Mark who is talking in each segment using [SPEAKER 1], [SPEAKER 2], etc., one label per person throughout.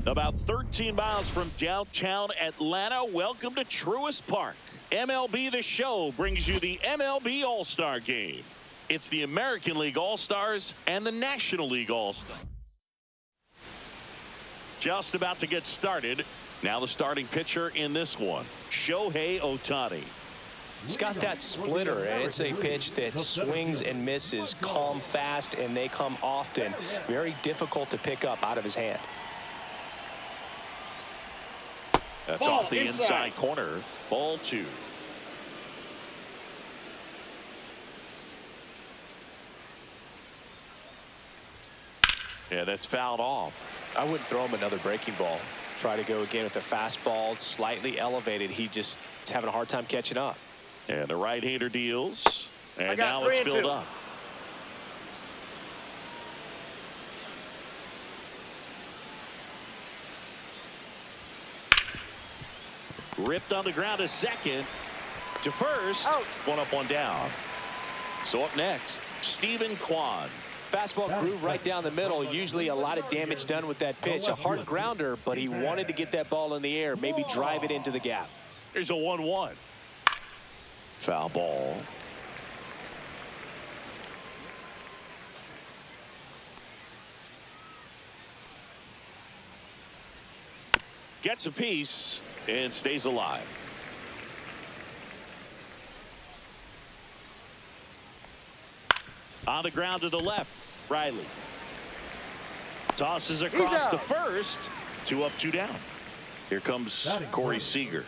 [SPEAKER 1] About 13 miles from downtown Atlanta, welcome to Truist Park. MLB The Show brings you the MLB All Star Game. It's the American League All Stars and the National League All Stars. Just about to get started. Now the starting pitcher in this one, Shohei Ohtani.
[SPEAKER 2] He's got that splitter, and it's a pitch that swings and misses, come fast, and they come often. Very difficult to pick up out of his hand.
[SPEAKER 1] That's off the inside corner. Ball 2. Yeah, that's fouled off.
[SPEAKER 2] I wouldn't throw him another breaking ball. Try to go again with the fastball, slightly elevated. He's having a hard time catching up.
[SPEAKER 1] And the right-hander deals. And now it's filled up. Ripped on the ground to second. To first.
[SPEAKER 3] Out.
[SPEAKER 1] One up, one down. So up next, Steven Kwan.
[SPEAKER 2] Fastball grew right down the middle. Usually a lot of damage done with that pitch. A hard grounder, but he wanted to get that ball in the air, maybe drive it into the gap.
[SPEAKER 1] There's a 1-1. Foul ball. Gets a piece and stays alive. On the ground to the left, Riley. Tosses across to first. 2 up, 2 down. Here comes Corey Seager.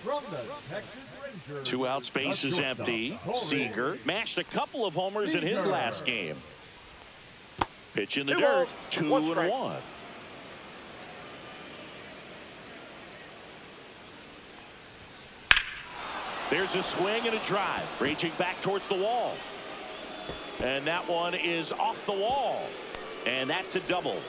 [SPEAKER 1] 2 out, space is empty. Seager mashed a couple of homers in his last game. Pitch in the dirt, 2-1. There's a swing and a drive. Raging back towards the wall. And that one is off the wall. And that's a double.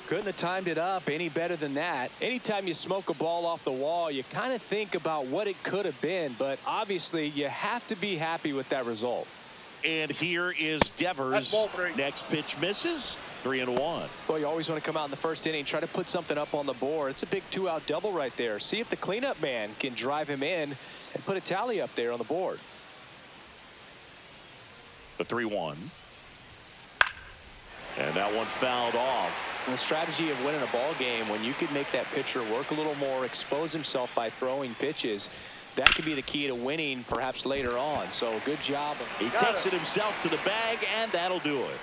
[SPEAKER 2] Couldn't have timed it up any better than that. Anytime you smoke a ball off the wall, you kind of think about what it could have been. But obviously, you have to be happy with that result.
[SPEAKER 1] And here is Devers. Next pitch misses. 3-1.
[SPEAKER 2] Well, you always want to come out in the first inning, try to put something up on the board. It's a big 2-out double right there. See if the cleanup man can drive him in and put a tally up there on the board.
[SPEAKER 1] The 3-1. And that one fouled off.
[SPEAKER 2] And the strategy of winning a ball game, when you could make that pitcher work a little more, expose himself by throwing pitches, that could be the key to winning perhaps later on. So good job.
[SPEAKER 1] He takes it himself to the bag, and that'll do it.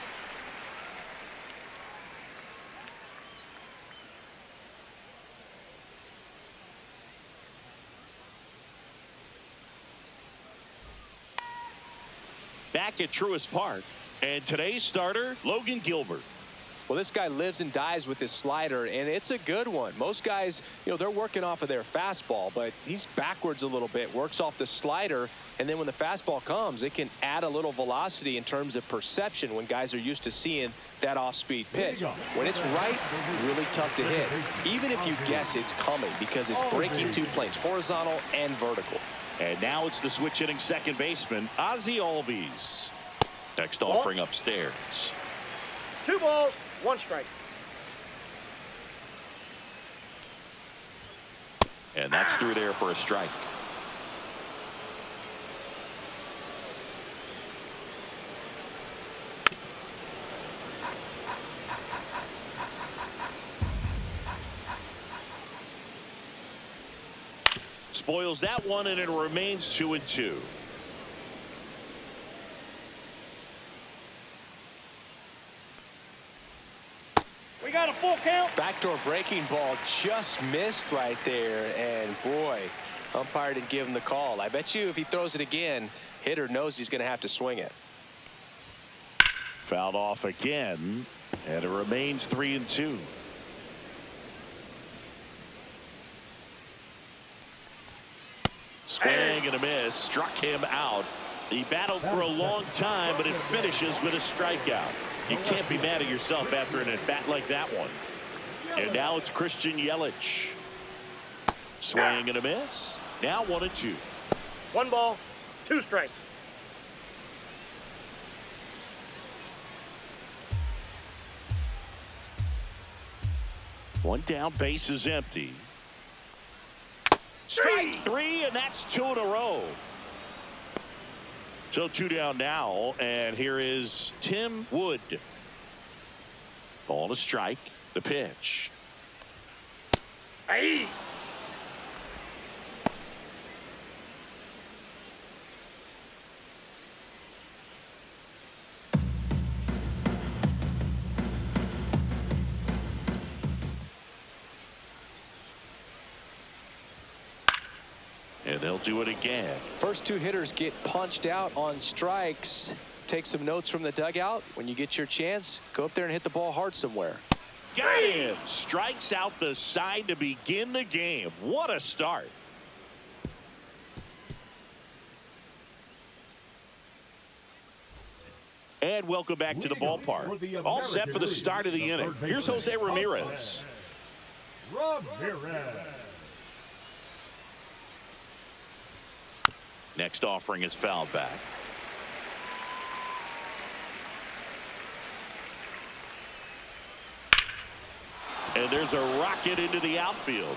[SPEAKER 1] Back at Truist Park, and today's starter, Logan Gilbert.
[SPEAKER 2] Well, this guy lives and dies with his slider, and it's a good one. Most guys, they're working off of their fastball, but he's backwards a little bit, works off the slider, and then when the fastball comes, it can add a little velocity in terms of perception when guys are used to seeing that off-speed pitch. When it's right, really tough to hit, even if you guess it's coming, because it's breaking 2 planes, horizontal and vertical.
[SPEAKER 1] And now it's the switch-hitting second baseman, Ozzie Albies. Next offering upstairs.
[SPEAKER 3] 2 balls, 1 strike.
[SPEAKER 1] And that's through there for a strike. Spoils that one, and it remains 2-2.
[SPEAKER 3] We got a full count.
[SPEAKER 2] Backdoor breaking ball just missed right there, and boy, umpire didn't give him the call. I bet you if he throws it again, hitter knows he's going to have to swing it.
[SPEAKER 1] Fouled off again, and it remains 3-2. Swing and a miss, struck him out. He battled for a long time, but it finishes with a strikeout. You can't be mad at yourself after an at-bat like that one. And now it's Christian Yelich. Swing and a miss. Now 1-2.
[SPEAKER 3] 1 ball, 2 strikes.
[SPEAKER 1] One down, base is empty. Strike three, and that's two in a row. So two down now, and here is Tim Wood. Ball to strike. The pitch.
[SPEAKER 3] Hey.
[SPEAKER 1] And they'll do it again.
[SPEAKER 2] First two hitters get punched out on strikes. Take some notes from the dugout. When you get your chance, go up there and hit the ball hard somewhere.
[SPEAKER 1] Got him. Strikes out the side to begin the game. What a start. And welcome back to the ballpark. All set for the start of the inning. Here's Jose Ramirez. Next offering is fouled back. And there's a rocket into the outfield.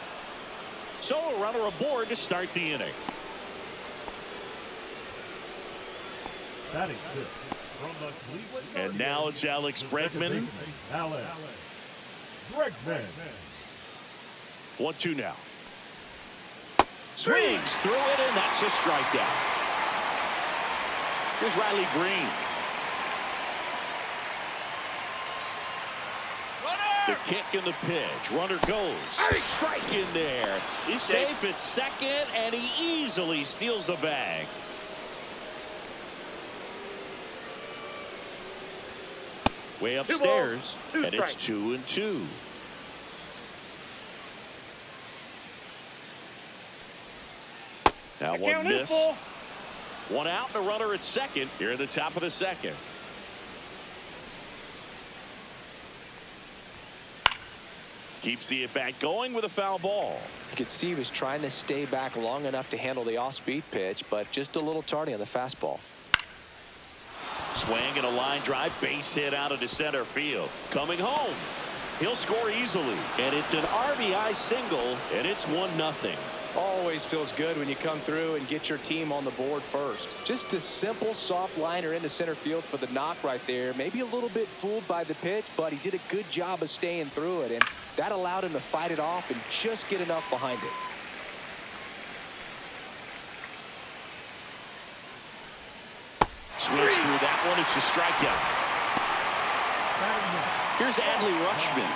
[SPEAKER 1] So a runner aboard to start the inning. And now it's Alex Bregman. 1-2 now. Swings through it, and that's a strikeout. Here's Riley Green. The kick and the pitch. Runner goes. Strike in there. He's safe at second, and he easily steals the bag. Way upstairs, and it's 2-2. Now one missed. One out and a runner at second here at the top of the second. Keeps the at-bat going with a foul ball.
[SPEAKER 2] You could see he was trying to stay back long enough to handle the off-speed pitch, but just a little tardy on the fastball.
[SPEAKER 1] Swing and a line drive, base hit out into center field. Coming home. He'll score easily. And it's an RBI single, and it's 1-0.
[SPEAKER 2] Always feels good when you come through and get your team on the board first. Just a simple soft liner into center field for the knock right there. Maybe a little bit fooled by the pitch, but he did a good job of staying through it, and that allowed him to fight it off and just get enough behind it.
[SPEAKER 1] Swings through that one. It's a strikeout. Here's Adley Rutschman.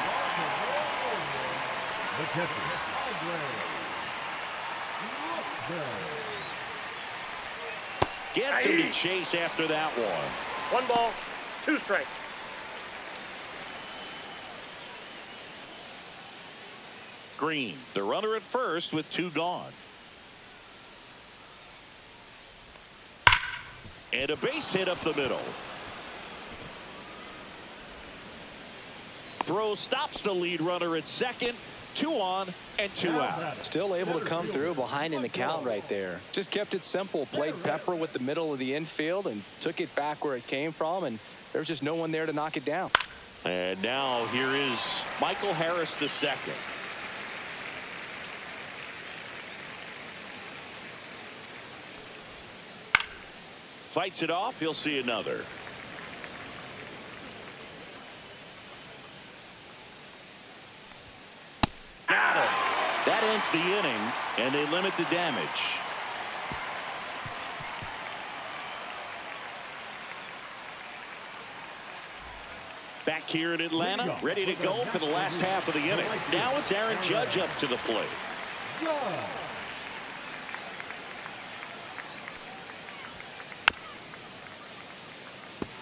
[SPEAKER 1] Gets him to chase after that one.
[SPEAKER 3] 1 ball, 2 strikes.
[SPEAKER 1] Green, the runner at first with 2 gone. And a base hit up the middle. Throw stops the lead runner at second. 2 on and 2 out.
[SPEAKER 2] Still able to come through behind in the count right there. Just kept it simple. Played pepper with the middle of the infield and took it back where it came from, and there's just no one there to knock it down.
[SPEAKER 1] And now here is Michael Harris the second. Fights it off. He'll see another. Got it. That ends the inning, and they limit the damage. Back here in Atlanta, ready to go for the last half of the inning. Now it's Aaron Judge up to the plate.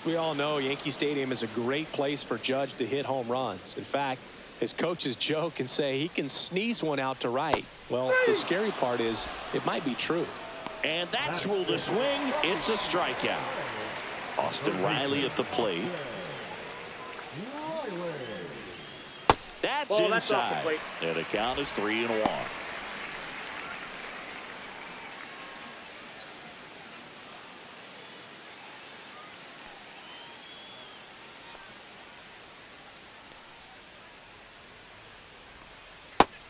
[SPEAKER 2] We all know Yankee Stadium is a great place for Judge to hit home runs. In fact, his coaches joke and say he can sneeze one out to right. Well, the scary part is it might be true.
[SPEAKER 1] And that's ruled a swing. It's a strikeout. Austin Riley at the plate. That's inside.
[SPEAKER 3] That's off the plate.
[SPEAKER 1] And the count is 3-1.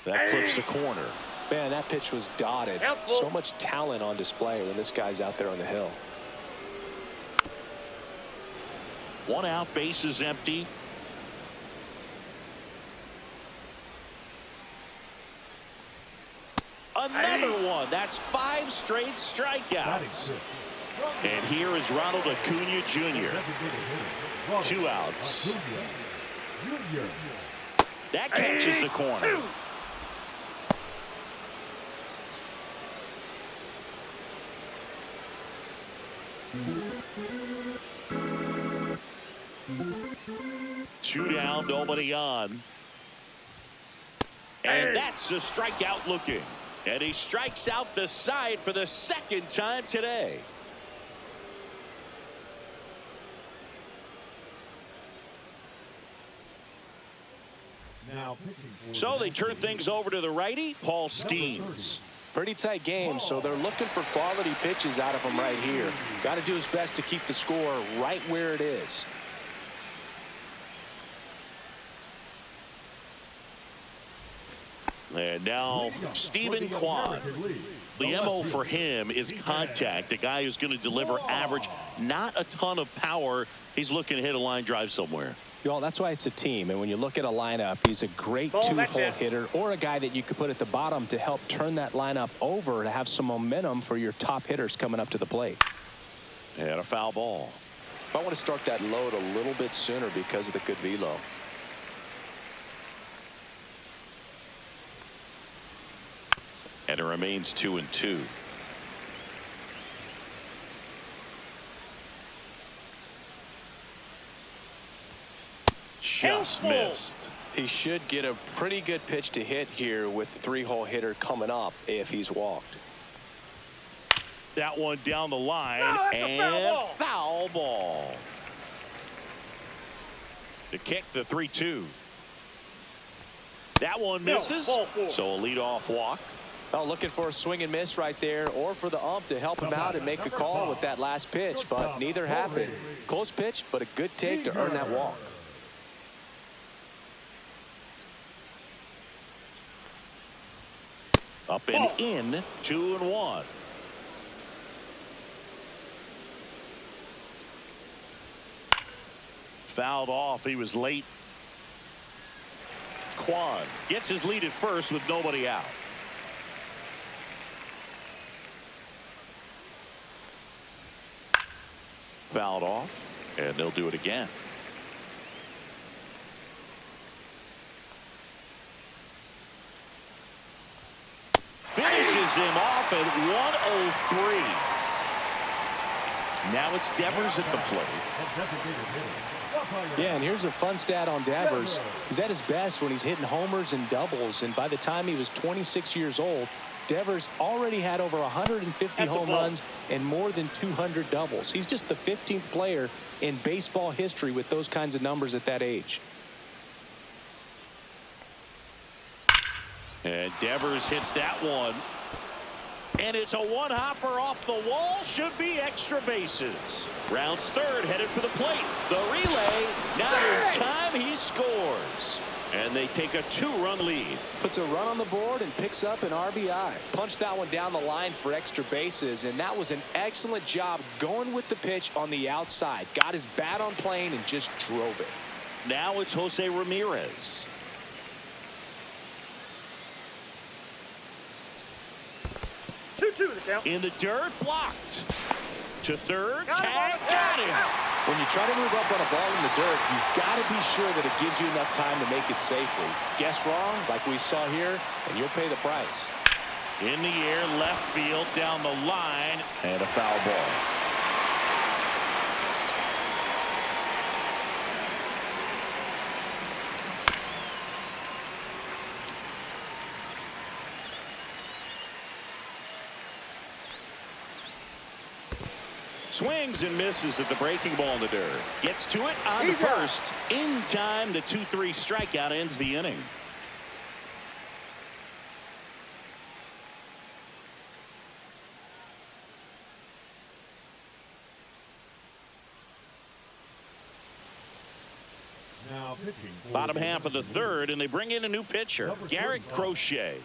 [SPEAKER 1] That clips the corner.
[SPEAKER 2] Man, that pitch was dotted. So much talent on display when this guy's out there on the hill.
[SPEAKER 1] 1 out, base is empty. Another one. That's 5 straight strikeouts. And here is Ronald Acuna Jr. 2 outs. That catches the corner. Two down, nobody on. And that's a strikeout looking. And he strikes out the side for the 2nd time today. So they turn things over to the righty, Paul Skeens.
[SPEAKER 2] Pretty tight game, so they're looking for quality pitches out of him right here. Got to do his best to keep the score right where it is.
[SPEAKER 1] And now Stephen Kwan. The MO for him is contact. A guy who's going to deliver average, not a ton of power. He's looking to hit a line drive somewhere.
[SPEAKER 2] Well, that's why it's a team. And when you look at a lineup, he's a great two-hole hitter or a guy that you could put at the bottom to help turn that lineup over to have some momentum for your top hitters coming up to the plate.
[SPEAKER 1] And a foul ball.
[SPEAKER 2] I want to start that load a little bit sooner because of the good velo.
[SPEAKER 1] And it remains 2-2. Just missed.
[SPEAKER 2] He should get a pretty good pitch to hit here with the 3-hole hitter coming up if he's walked.
[SPEAKER 1] That one down the line, and foul ball. To kick the 3-2. That one misses, so a leadoff walk.
[SPEAKER 2] Well, looking for a swing and miss right there, or for the ump to help him out and make a call with that last pitch, but neither happened. Close pitch, but a good take to earn that walk.
[SPEAKER 1] Up and in, 2-1. Fouled off. He was late. Kwan gets his lead at first with nobody out. Fouled off, and they'll do it again. Finishes him off at 103. Now it's Devers at the plate.
[SPEAKER 2] Yeah, and here's a fun stat on Devers. He's at his best when he's hitting homers and doubles, and by the time he was 26 years old, Devers already had over 150 home runs and more than 200 doubles. He's just the 15th player in baseball history with those kinds of numbers at that age.
[SPEAKER 1] And Devers hits that one. And it's a one-hopper off the wall. Should be extra bases. Rounds third, headed for the plate. The relay. Now in time, he scores. And they take a 2-run lead.
[SPEAKER 2] Puts a run on the board and picks up an RBI. Punched that one down the line for extra bases, and that was an excellent job going with the pitch on the outside. Got his bat on plane and just drove it.
[SPEAKER 1] Now it's Jose Ramirez. In the dirt, blocked. To third, tag, got him.
[SPEAKER 2] When you try to move up on a ball in the dirt, you've got to be sure that it gives you enough time to make it safely. Guess wrong, like we saw here, and you'll pay the price.
[SPEAKER 1] In the air, left field, down the line, and a foul ball. Swings and misses at the breaking ball in the dirt. Gets to it on the first. In time, the 2-3 strikeout ends the inning. Bottom half of the third, and they bring in a new pitcher, Garrett Crochet.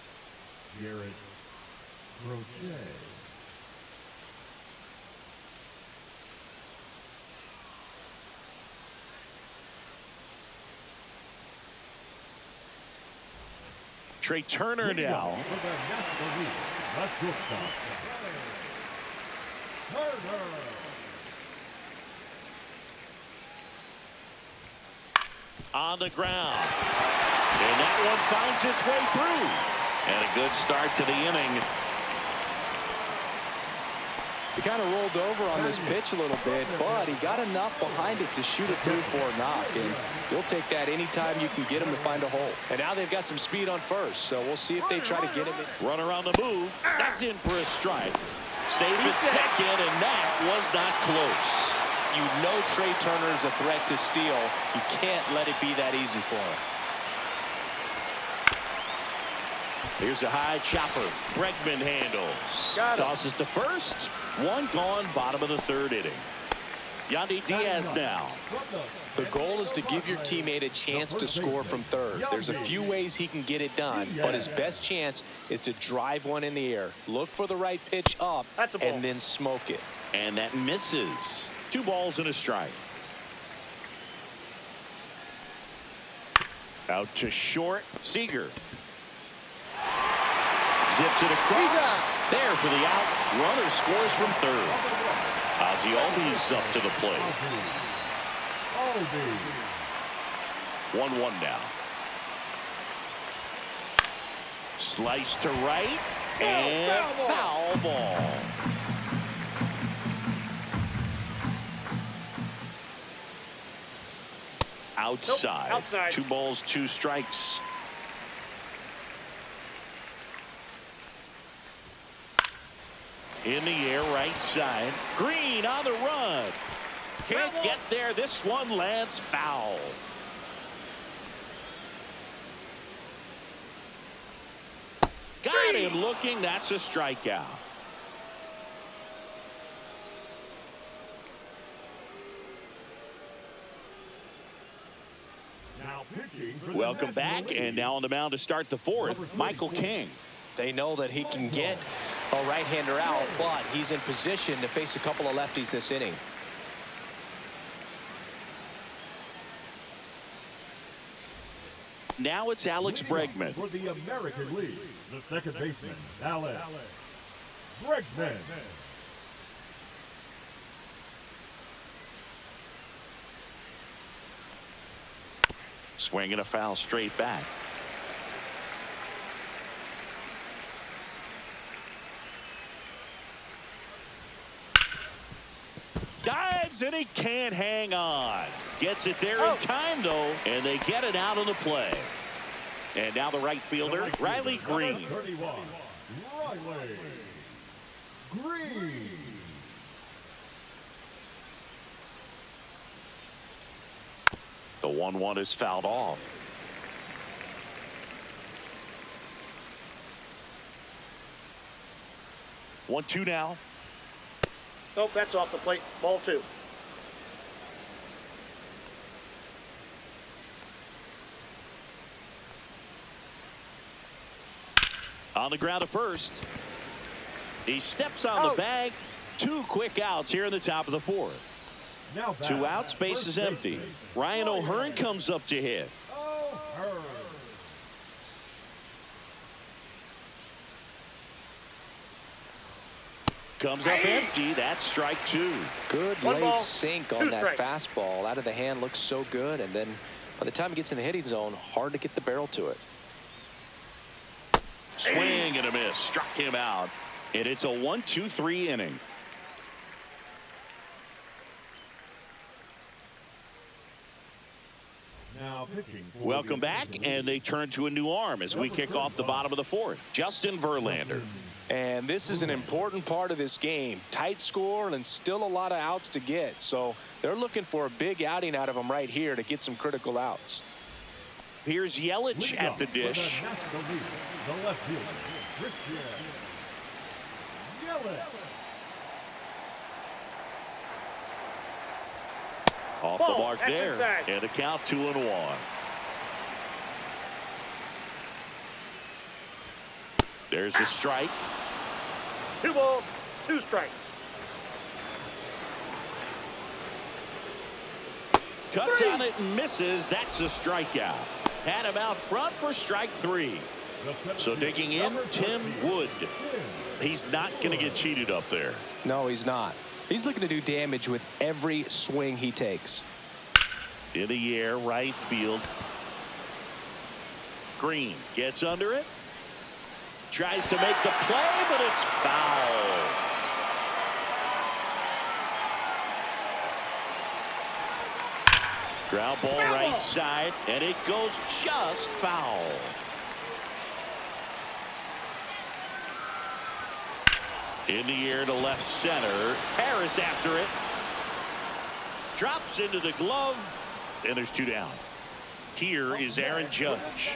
[SPEAKER 1] Trey Turner now. On the ground. And that one finds its way through. And a good start to the inning.
[SPEAKER 2] He kind of rolled over on this pitch a little bit, but he got enough behind it to shoot it through for a knock. And you'll take that anytime you can get him to find a hole. And now they've got some speed on first, so we'll see if they try to get him in.
[SPEAKER 1] Runner on the move. That's in for a strike. Safe at second, and that was not close.
[SPEAKER 2] You know Trey Turner is a threat to steal. You can't let it be that easy for him.
[SPEAKER 1] Here's a high chopper. Bregman handles. Tosses to first. One gone, bottom of the third inning. Yandy Diaz now.
[SPEAKER 2] The goal is to give your teammate a chance to score from third. There's a few ways he can get it done, but his best chance is to drive one in the air. Look for the right pitch up and then smoke it.
[SPEAKER 1] And that misses. 2 balls and a strike. Out to short. Seager. Zips it across. There for the out. Runner scores from third. Ozzie Albies up to the plate. 1-1 now. Slice to right. And foul ball. Outside.
[SPEAKER 3] Nope, outside.
[SPEAKER 1] 2 balls, 2 strikes. In the air, right side. Green on the run. Can't get there. This one lands foul. Got him looking. That's a strikeout. Welcome back, and now on the mound to start the fourth, Michael King.
[SPEAKER 2] They know that he can get a right-hander out, but he's in position to face a couple of lefties this inning.
[SPEAKER 1] Now it's Alex Bregman.
[SPEAKER 4] For the American League, the second baseman, Alex Bregman.
[SPEAKER 1] Swinging a foul straight back. Dives and he can't hang on. Gets it there in time though, and they get it out of the play. And now the right fielder, Riley Green.
[SPEAKER 4] 31, Riley Green.
[SPEAKER 1] The 1-1 is fouled off. One, 2 now.
[SPEAKER 3] Nope, that's off the plate. Ball 2.
[SPEAKER 1] On the ground to first. He steps on the bag. 2 quick outs here in the top of the fourth. 2 outs, base is empty. Ryan O'Hearn comes up to hit. Comes up empty. That's strike 2.
[SPEAKER 2] Good late sink on that fastball. Out of the hand, looks so good. And then by the time it gets in the hitting zone, hard to get the barrel to it.
[SPEAKER 1] Swing and a miss. Struck him out. And it's a 1-2-3 inning. Welcome back, and they turn to a new arm as we kick off the bottom of the fourth. Justin Verlander.
[SPEAKER 2] And this is an important part of this game. Tight score and still a lot of outs to get. So they're looking for a big outing out of him right here to get some critical outs.
[SPEAKER 1] Here's Yelich at the dish.
[SPEAKER 4] The left fielder, Christian Yelich.
[SPEAKER 1] Off
[SPEAKER 3] Ball,
[SPEAKER 1] the mark
[SPEAKER 3] that's
[SPEAKER 1] there.
[SPEAKER 3] inside.
[SPEAKER 1] And a count 2-1. There's a strike.
[SPEAKER 3] 2 balls, 2 strikes.
[SPEAKER 1] Cuts on it and misses. That's a strikeout. Had him out front for strike 3. So digging in, Tim Wood. He's not going to get cheated up there.
[SPEAKER 2] No, he's not. He's looking to do damage with every swing he takes.
[SPEAKER 1] In the air, right field. Green gets under it. Tries to make the play, but it's foul. Ground ball right side, and it goes just foul. In the air to left center. Harris after it. Drops into the glove, and there's 2 down. Here is Aaron Judge.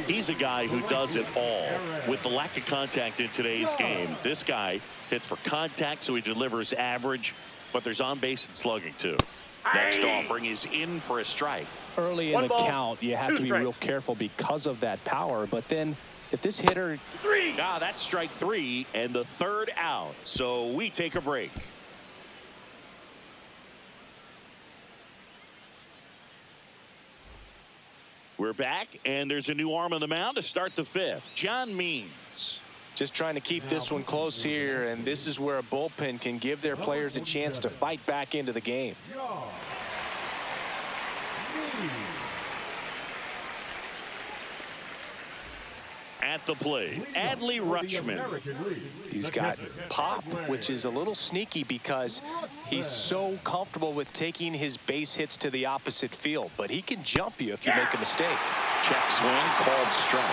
[SPEAKER 1] He's a guy who does it all. With the lack of contact in today's game, this guy hits for contact, so he delivers average, but there's on base and slugging too. Next offering is in for a strike.
[SPEAKER 2] Early in the count, you have to be real careful because of that power, but then if this hitter...
[SPEAKER 3] 3.
[SPEAKER 1] That's strike 3 and the 3rd out. So we take a break. We're back, and there's a new arm on the mound to start the 5th. John Means.
[SPEAKER 2] Just trying to keep this one close here, and this is where a bullpen can give their players a chance to fight back into the game.
[SPEAKER 1] At the plate, Adley Rutschman.
[SPEAKER 2] He's got pop, which is a little sneaky because he's so comfortable with taking his base hits to the opposite field, but he can jump you if you make a mistake.
[SPEAKER 1] Check swing, called strike.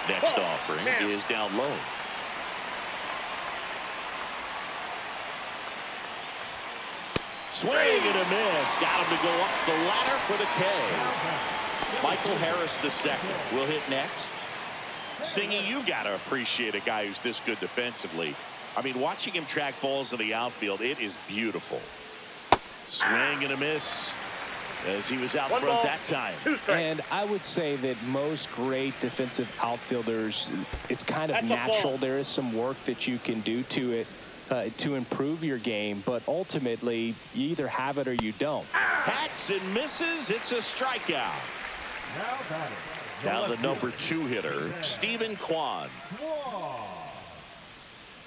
[SPEAKER 1] Next offering is down low. Swing and a miss. Got him to go up the ladder for the K. Michael Harris II will hit next. Singy, you got to appreciate a guy who's this good defensively. I mean, watching him track balls in the outfield, it is beautiful. Swing and a miss as he was out front that time.
[SPEAKER 2] And I would say that most great defensive outfielders, it's kind of natural. There is some work that you can do to it to improve your game, but ultimately you either have it or you don't.
[SPEAKER 1] Hacks and misses. It's a strikeout. Now the number 2 hitter, Stephen Kwan.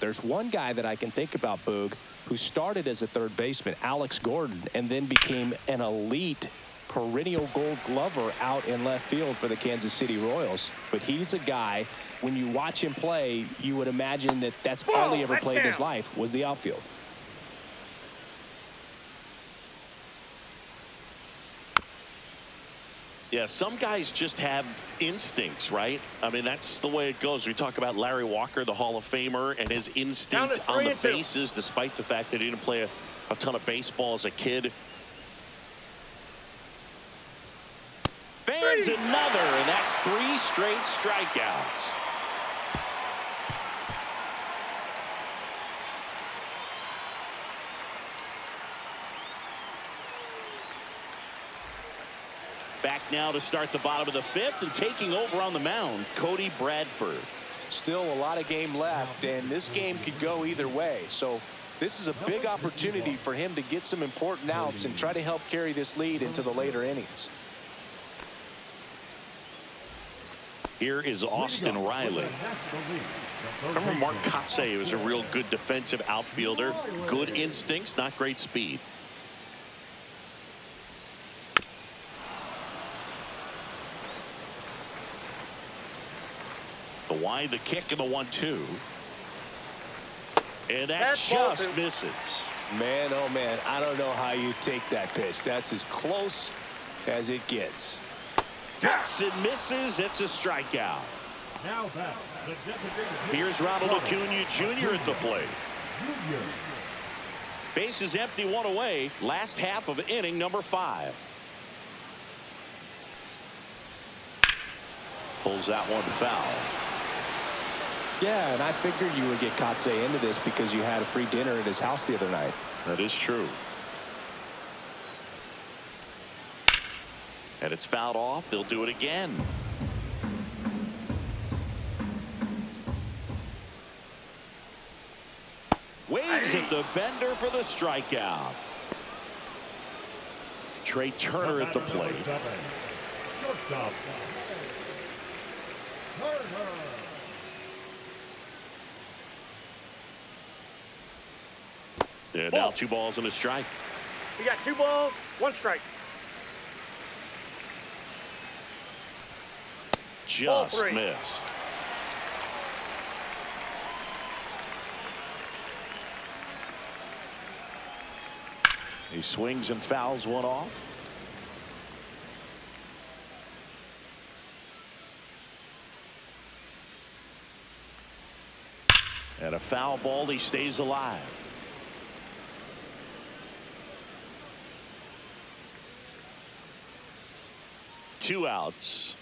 [SPEAKER 2] There's one guy that I can think about, Boog, who started as a third baseman, Alex Gordon, and then became an elite perennial Gold Glover out in left field for the Kansas City Royals. But he's a guy, when you watch him play, you would imagine that that's all he ever played in his life was the outfield.
[SPEAKER 1] Yeah, some guys just have instincts, right? I mean, that's the way it goes. We talk about Larry Walker, the Hall of Famer, and his instinct on the bases, despite the fact that he didn't play a ton of baseball as a kid. Fans another, and that's 3 straight strikeouts. Back now to start the bottom of the 5th, and taking over on the mound, Cody Bradford.
[SPEAKER 2] Still a lot of game left, and this game could go either way. So this is a big opportunity for him to get some important outs and try to help carry this lead into the later innings.
[SPEAKER 1] Here is Austin Riley. Remember Mark Kotsay was a real good defensive outfielder. Good instincts, not great speed. The wide, the kick, and the 1-2. And that just misses.
[SPEAKER 2] Man, oh man, I don't know how you take that pitch. That's as close as it gets.
[SPEAKER 1] Hits and misses. It's a strikeout.
[SPEAKER 4] Now back.
[SPEAKER 1] Here's Ronald Acuna Jr. at the plate. Base is empty, 1 away. Last half of inning number 5. Pulls that one foul.
[SPEAKER 2] Yeah, and I figured you would get Kotze into this because you had a free dinner at his house the other night.
[SPEAKER 1] That is true. And it's fouled off. They'll do it again. Waves at the bender for the strikeout. Trey Turner at the plate.
[SPEAKER 4] Shortstop. Turner.
[SPEAKER 1] And now 2 balls and a strike.
[SPEAKER 3] You got 2 balls, 1 strike.
[SPEAKER 1] Just missed. He swings and fouls one off. And a foul ball. He stays alive. Two outs.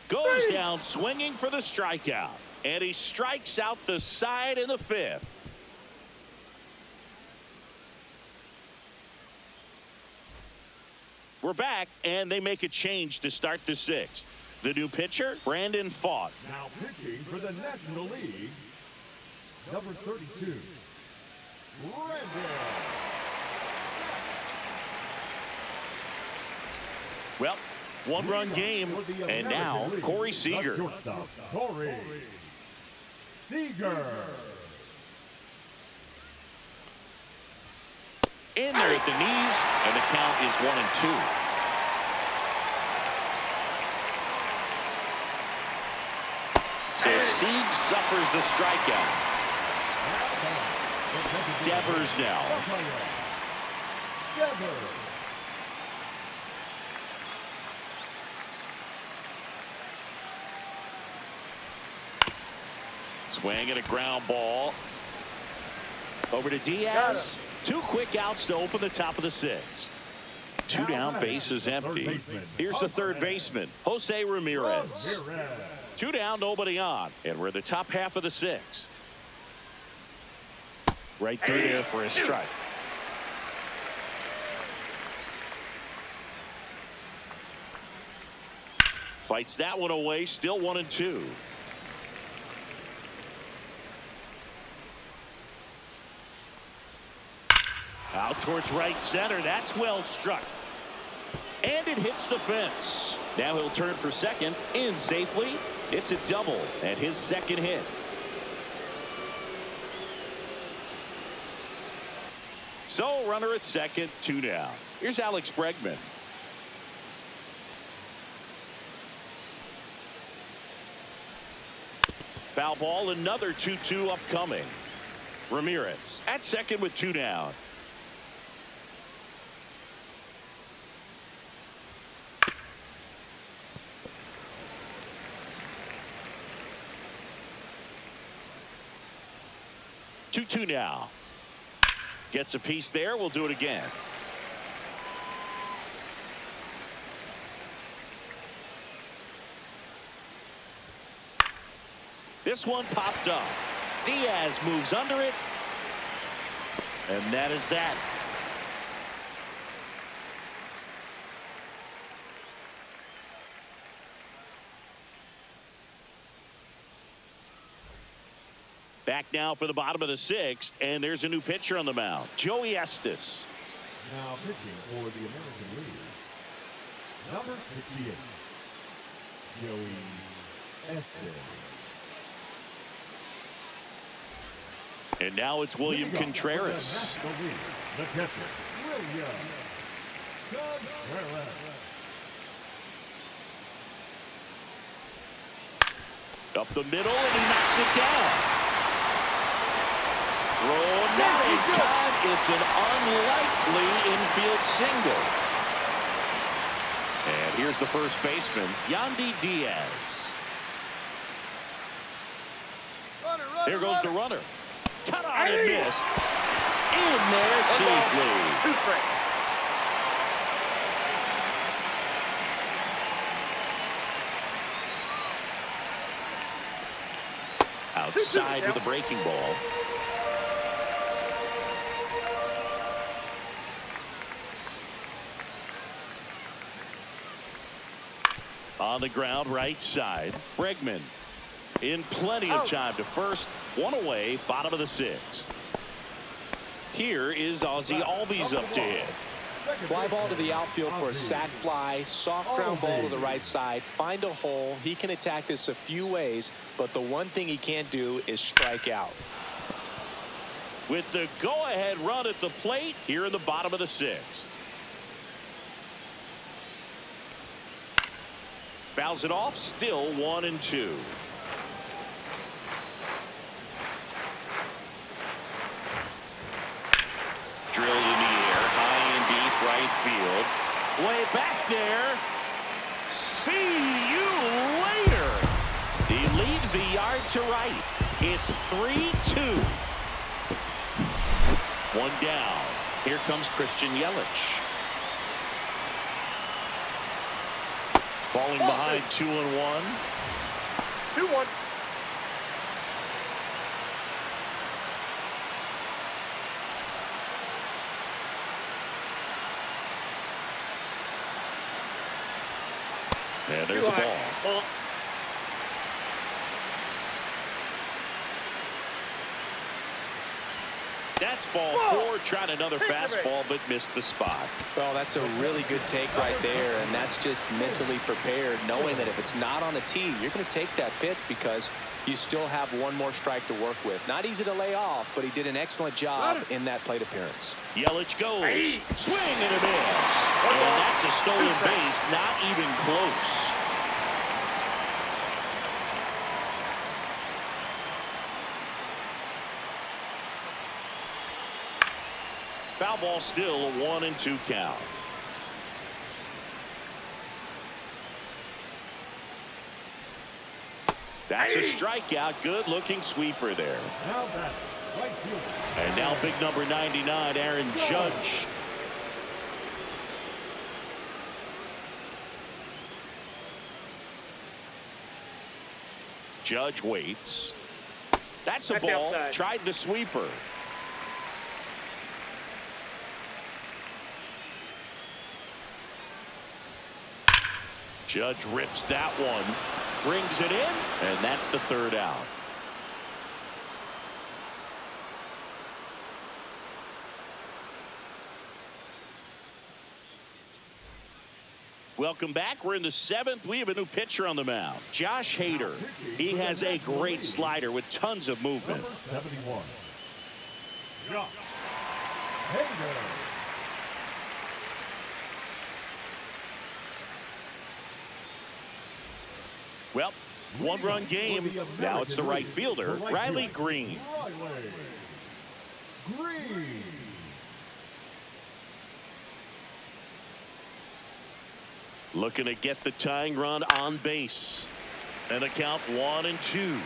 [SPEAKER 1] Goes down swinging for the strikeout. And he strikes out the side in the 5th. We're back, and they make a change to start the 6th. The new pitcher, Brandon Pfaadt.
[SPEAKER 4] Now pitching for the National League, number 32, Brandon.
[SPEAKER 1] Well, 1-run game, and now Corey Seager.
[SPEAKER 4] Shortstop, Corey Seager.
[SPEAKER 1] In there at the knees, and the count is 1-2. So Sieg suffers the strikeout. Devers now.
[SPEAKER 4] Devers.
[SPEAKER 1] Swing and a ground ball. Over to Diaz. 2 quick outs to open the top of the 6th. 2 down, bases empty. Here's the third baseman, Jose Ramirez. 2 down, nobody on. And we're in the top half of the 6th. Right through there for a strike. Fights that one away, still 1-2. Out towards right center. That's well struck. And it hits the fence. Now he'll turn for second. In safely. It's a double and his 2nd hit. So runner at second, 2 down. Here's Alex Bregman. Foul ball, another 2-2 upcoming. Ramirez at second with 2 down. Two now. Gets a piece there. We'll do it again. This one popped up. Diaz moves under it. And that is that. Back now for the bottom of the 6th, and there's a new pitcher on the mound, Joey Estes.
[SPEAKER 4] Now pitching for the American League, number 68, Joey Estes.
[SPEAKER 1] And now it's William Contreras.
[SPEAKER 4] The catcher, William Contreras.
[SPEAKER 1] Up the middle, and he knocks it down. Throw not in time. It's an unlikely infield single. And here's the first baseman, Yandy Diaz. Here goes the runner. Cut on and miss. In there safely.
[SPEAKER 3] 2 strikes.
[SPEAKER 1] outside with a breaking ball. On the ground, right side. Bregman in plenty of time to first. One away, bottom of the sixth. Here is Ozzie Albies up to hit.
[SPEAKER 2] Fly ball to the outfield for a sac fly. Soft ground ball to the right side. Find a hole. He can attack this a few ways, but the one thing he can't do is strike out.
[SPEAKER 1] With the go-ahead run at the plate here in the bottom of the sixth. Fouls it off, still 1-2. Drilled in the air, high and deep right field. Way back there. See you later. He leaves the yard to right. It's 3-2. One down. Here comes Christian Yelich. Falling behind 2-1.
[SPEAKER 3] 2-1.
[SPEAKER 1] And there's a ball. That's ball four. Tried another fastball, but missed the spot.
[SPEAKER 2] Well, that's a really good take right there, and that's just mentally prepared, knowing that if it's not on the tee, you're going to take that pitch because you still have one more strike to work with. Not easy to lay off, but he did an excellent job in that plate appearance.
[SPEAKER 1] Yelich goes. Swing and a miss. And that's a stolen base, not even close. Foul ball, still a 1-2 count. That's a strikeout. Good looking sweeper there.
[SPEAKER 4] Now batter, right fielder.
[SPEAKER 1] And now big number 99, Aaron Judge. Judge waits. That's a ball.
[SPEAKER 3] Outside.
[SPEAKER 1] Tried the sweeper. Judge rips that one, brings it in, and that's the third out. Welcome back. We're in the seventh. We have a new pitcher on the mound, Josh Hader. He has a great slider with tons of movement.
[SPEAKER 4] Number 71. Josh Hader.
[SPEAKER 1] Well, one-run game. Now it's the right fielder, Riley Green.
[SPEAKER 4] Riley Green.
[SPEAKER 1] Looking to get the tying run on base. And a count 1-2.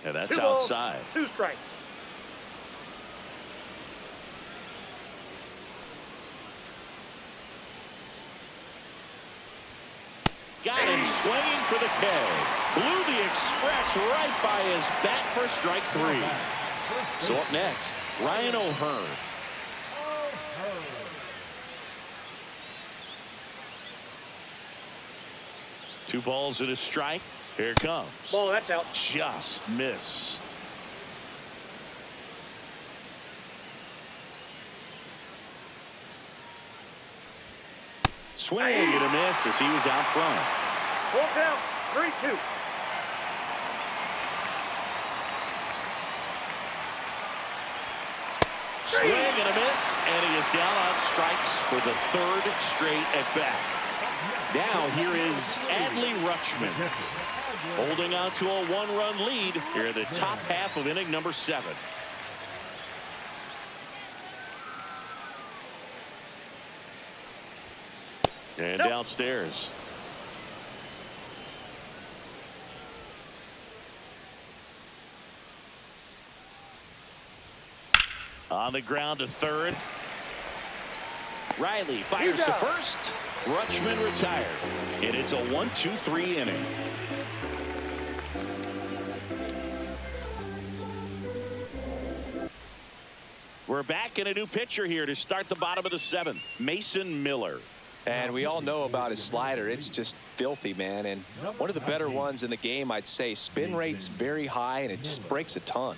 [SPEAKER 1] And that's outside.
[SPEAKER 3] 2 strikes.
[SPEAKER 1] Got him swinging for the K. Blew the express right by his bat for strike 3. So up next, Ryan O'Hearn. Two balls and a strike. Here it comes.
[SPEAKER 3] Ball, that's out.
[SPEAKER 1] Just missed. Swing and a miss as he was out front.
[SPEAKER 3] Full count. 3-2.
[SPEAKER 1] Swing and a miss, and he is down on strikes for the third straight at bat. Now here is Adley Rutschman holding on to a 1-run lead here in the top half of inning number 7. And downstairs. On the ground to third. Riley fires to first. Rutschman retired. And it's a 1-2-3 inning. We're back in a new pitcher here to start the bottom of the 7th. Mason Miller.
[SPEAKER 2] And we all know about his slider. It's just filthy, man. And one of the better ones in the game, I'd say. Spin rate's very high, and it just breaks a ton.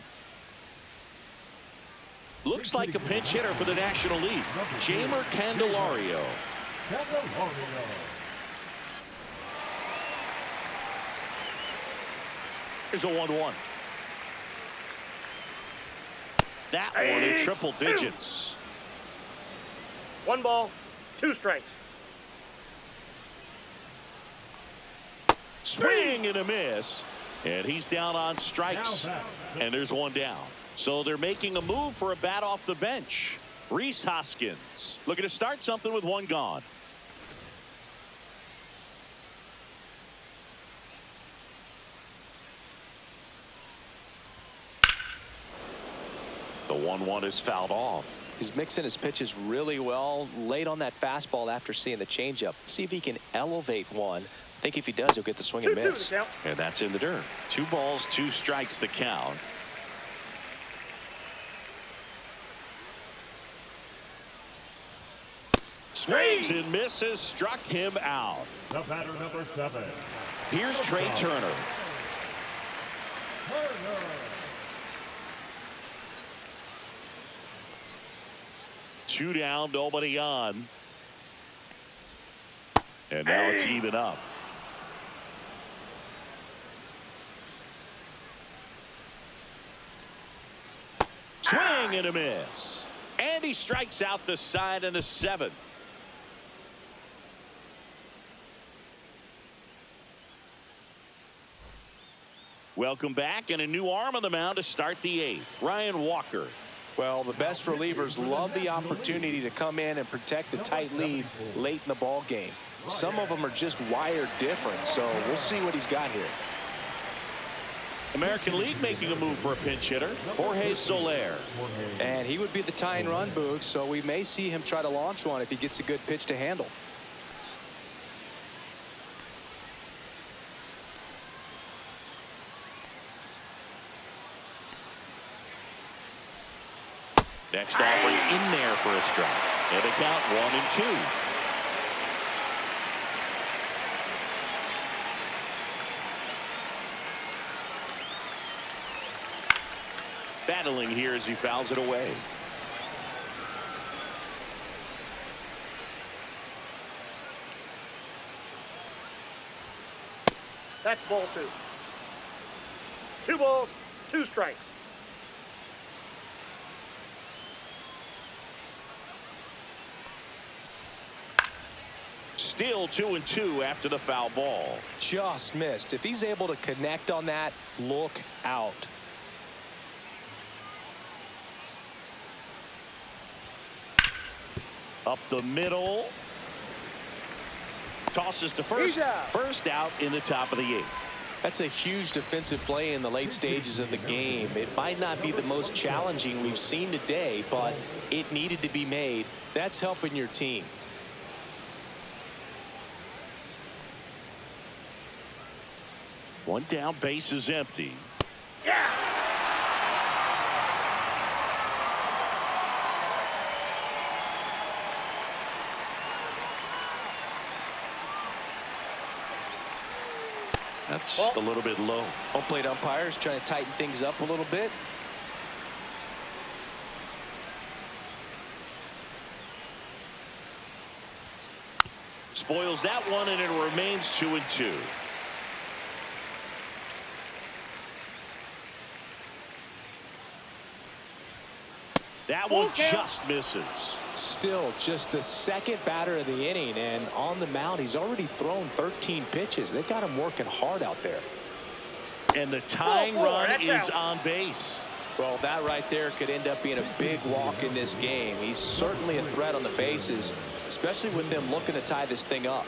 [SPEAKER 1] Looks like a pinch hitter for the National League. Jamer Candelario. Here's a 1-1. That one in triple digits.
[SPEAKER 3] 1 ball, 2 strikes.
[SPEAKER 1] Swing and a miss. And he's down on strikes. And there's 1 down. So they're making a move for a bat off the bench. Rhys Hoskins looking to start something with 1 gone. The 1-1 is fouled off.
[SPEAKER 2] He's mixing his pitches really well. Late on that fastball after seeing the changeup. See if he can elevate one. I think if he does, he'll get the swing and miss.
[SPEAKER 1] And that's in the dirt. 2 balls, 2 strikes the count. Swings and misses, struck him out.
[SPEAKER 4] The batter, number 7.
[SPEAKER 1] Here's Trey Turner. Two down, nobody on. And now it's even up. Swing and a miss. And he strikes out the side in the 7th. Welcome back, and a new arm on the mound to start the 8th. Ryan Walker.
[SPEAKER 2] Well, the best relievers love the opportunity to come in and protect a tight lead late in the ball game. Some of them are just wired different, so we'll see what he's got here.
[SPEAKER 1] American League making a move for a pinch hitter, Jorge Soler.
[SPEAKER 2] And he would be the tying run, Boog, so we may see him try to launch one if he gets a good pitch to handle.
[SPEAKER 1] Next offering in there for a strike. And a count 1-2. Battling here as he fouls it away.
[SPEAKER 3] That's ball 2. 2 balls, 2 strikes.
[SPEAKER 1] Still 2-2 after the foul ball.
[SPEAKER 2] Just missed. If he's able to connect on that, look out.
[SPEAKER 1] Up the middle. Tosses to first. First out in the top of the 8th.
[SPEAKER 2] That's a huge defensive play in the late stages of the game. It might not be the most challenging we've seen today, but it needed to be made. That's helping your team.
[SPEAKER 1] One down, base is empty.
[SPEAKER 3] Yeah.
[SPEAKER 1] That's a little bit low.
[SPEAKER 2] Home plate umpires trying to tighten things up a little bit.
[SPEAKER 1] Spoils that one, and it remains 2-2. That one just misses.
[SPEAKER 2] Still just the second batter of the inning, and on the mound he's already thrown 13 pitches. They've got him working hard out there.
[SPEAKER 1] And the tying run is on base.
[SPEAKER 2] Well, that right there could end up being a big walk in this game. He's certainly a threat on the bases, especially with them looking to tie this thing up.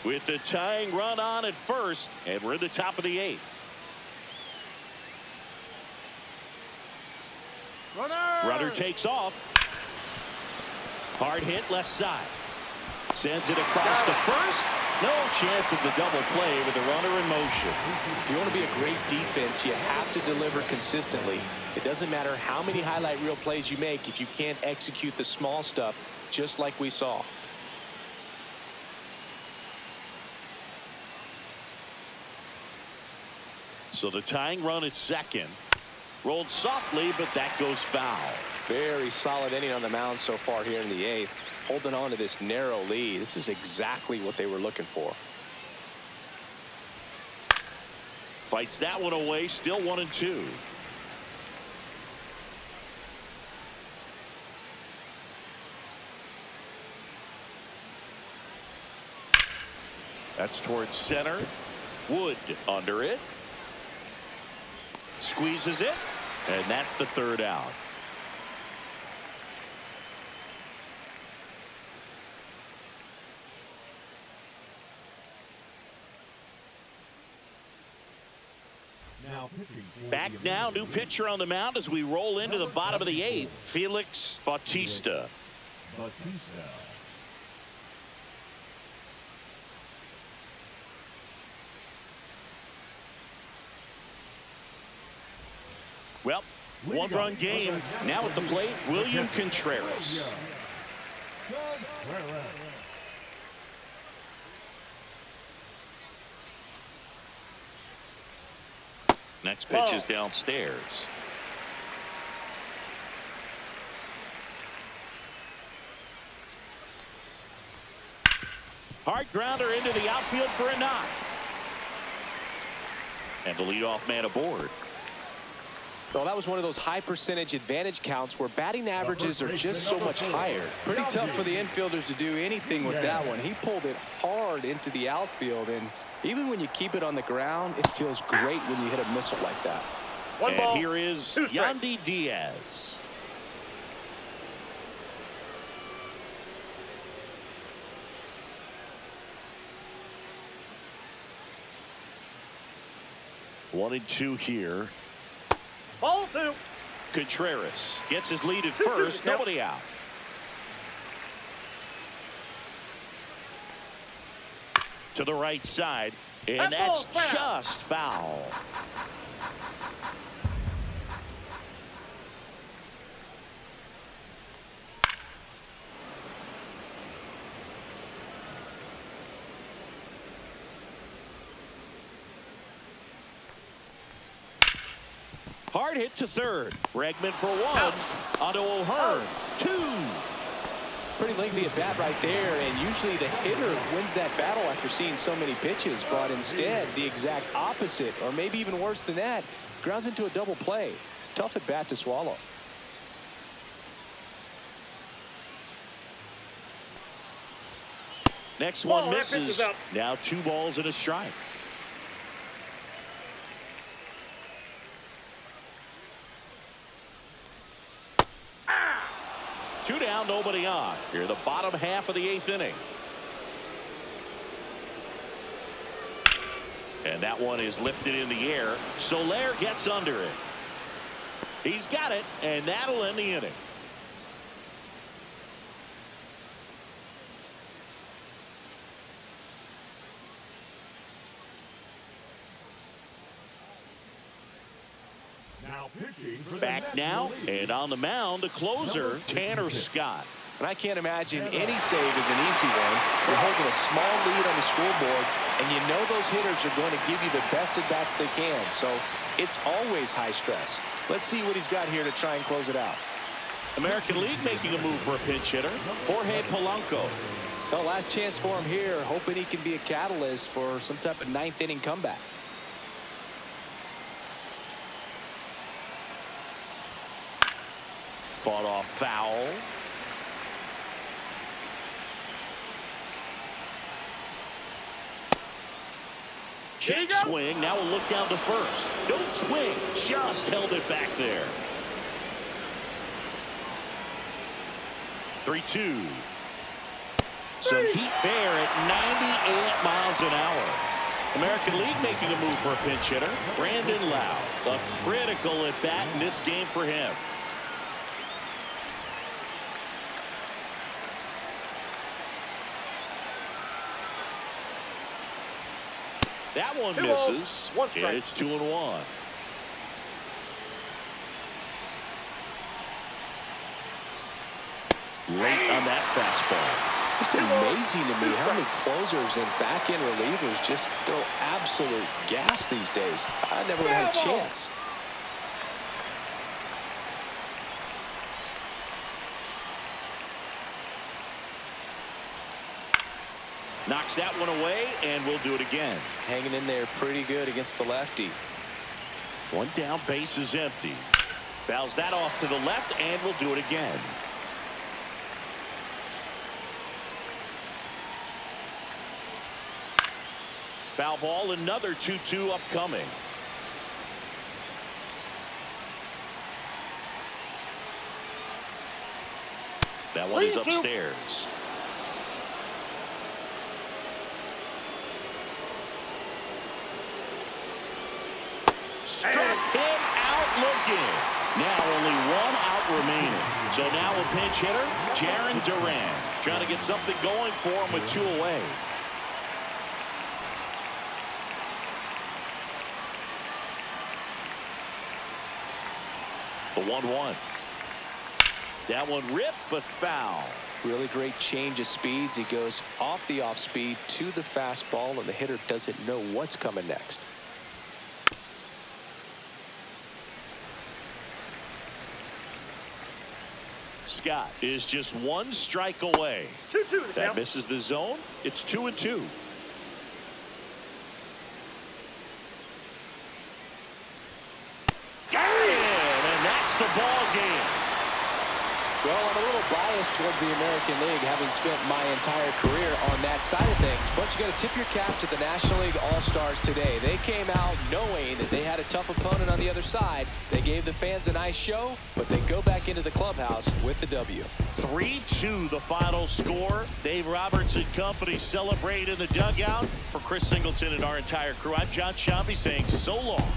[SPEAKER 1] With the tying run on at first, and we're in the top of the 8th. Runner takes off. Hard hit left side. Sends it across to first. No chance of the double play with the runner in motion.
[SPEAKER 2] If you want to be a great defense, you have to deliver consistently. It doesn't matter how many highlight reel plays you make if you can't execute the small stuff, just like we saw.
[SPEAKER 1] So the tying run at second. Rolled softly, but that goes foul.
[SPEAKER 2] Very solid inning on the mound so far here in the 8th. Holding on to this narrow lead. This is exactly what they were looking for.
[SPEAKER 1] Fights that one away. Still 1-2. That's towards center. Wood under it. Squeezes it. And that's the third out. Back now, new pitcher on the mound as we roll into the bottom of the 8th. Felix Bautista. Well, one-run game. Now at the plate, William Contreras. Next pitch is downstairs. Hard grounder into the outfield for a knock. And the leadoff man aboard.
[SPEAKER 2] Well, that was one of those high percentage advantage counts where batting averages are just so much higher. Pretty tough for the infielders to do anything with that one. He pulled it hard into the outfield, and even when you keep it on the ground, it feels great when you hit a missile like that.
[SPEAKER 1] And here is Yandy Diaz. One and two here.
[SPEAKER 3] Ball 2.
[SPEAKER 1] Contreras gets his lead at first. Nobody out. To the right side. And that's just foul. Hard hit to third. Bregman for one. Onto O'Hearn. 2.
[SPEAKER 2] Pretty lengthy at bat right there, and usually the hitter wins that battle after seeing so many pitches, but instead the exact opposite, or maybe even worse than that, grounds into a double play. Tough at bat to swallow.
[SPEAKER 1] Next one misses. Now 2 balls and a strike. Two down, nobody on. Here, the bottom half of the 8th inning. And that one is lifted in the air. Soler gets under it. He's got it, and that'll end the inning. Back now, and on the mound, the closer, Tanner Scott.
[SPEAKER 2] And I can't imagine any save is an easy one. You're holding a small lead on the scoreboard, and you know those hitters are going to give you the best at-bats they can. So it's always high stress. Let's see what he's got here to try and close it out.
[SPEAKER 1] American League making a move for a pinch hitter, Jorge Polanco.
[SPEAKER 2] Well, last chance for him here, hoping he can be a catalyst for some type of 9th inning comeback.
[SPEAKER 1] Fought off foul. Check swing. Now a look down to first. No swing. Just held it back there. 3-2. Some heat there at 98 miles an hour. American League making a move for a pinch hitter. Brandon Lau. A critical at bat in this game for him. That one
[SPEAKER 3] 2 balls,
[SPEAKER 1] misses.
[SPEAKER 3] 1 strike.
[SPEAKER 1] And it's 2-1. Late on that fastball.
[SPEAKER 2] Just amazing to me how many closers and back-end relievers just throw absolute gas these days. I never would have had a chance.
[SPEAKER 1] Knocks that one away, and we'll do it again.
[SPEAKER 2] Hanging in there pretty good against the lefty.
[SPEAKER 1] One down, base is empty. Fouls that off to the left, and we'll do it again. Foul ball, another 2-2 upcoming. That one is upstairs. Struck him out looking. Now only 1 out remaining. So now a pinch hitter, Jarren Duran, trying to get something going for him with 2 away. The 1-1. That one ripped, but foul.
[SPEAKER 2] Really great change of speeds. He goes off the off speed to the fastball, and the hitter doesn't know what's coming next.
[SPEAKER 1] Scott is just 1 strike away.
[SPEAKER 3] 2-2.
[SPEAKER 1] That misses the zone. It's 2-2. And that's the ball game.
[SPEAKER 2] Well, I'm a little biased towards the American League, having spent my entire career on that side of things. But you got to tip your cap to the National League All Stars today. They came out knowing that they had a tough opponent on the other side. They gave the fans a nice show, but they go back into the clubhouse with the W.
[SPEAKER 1] 3-2 the final score. Dave Roberts and company celebrate in the dugout. For Chris Singleton and our entire crew, I'm John Sciambi saying so long.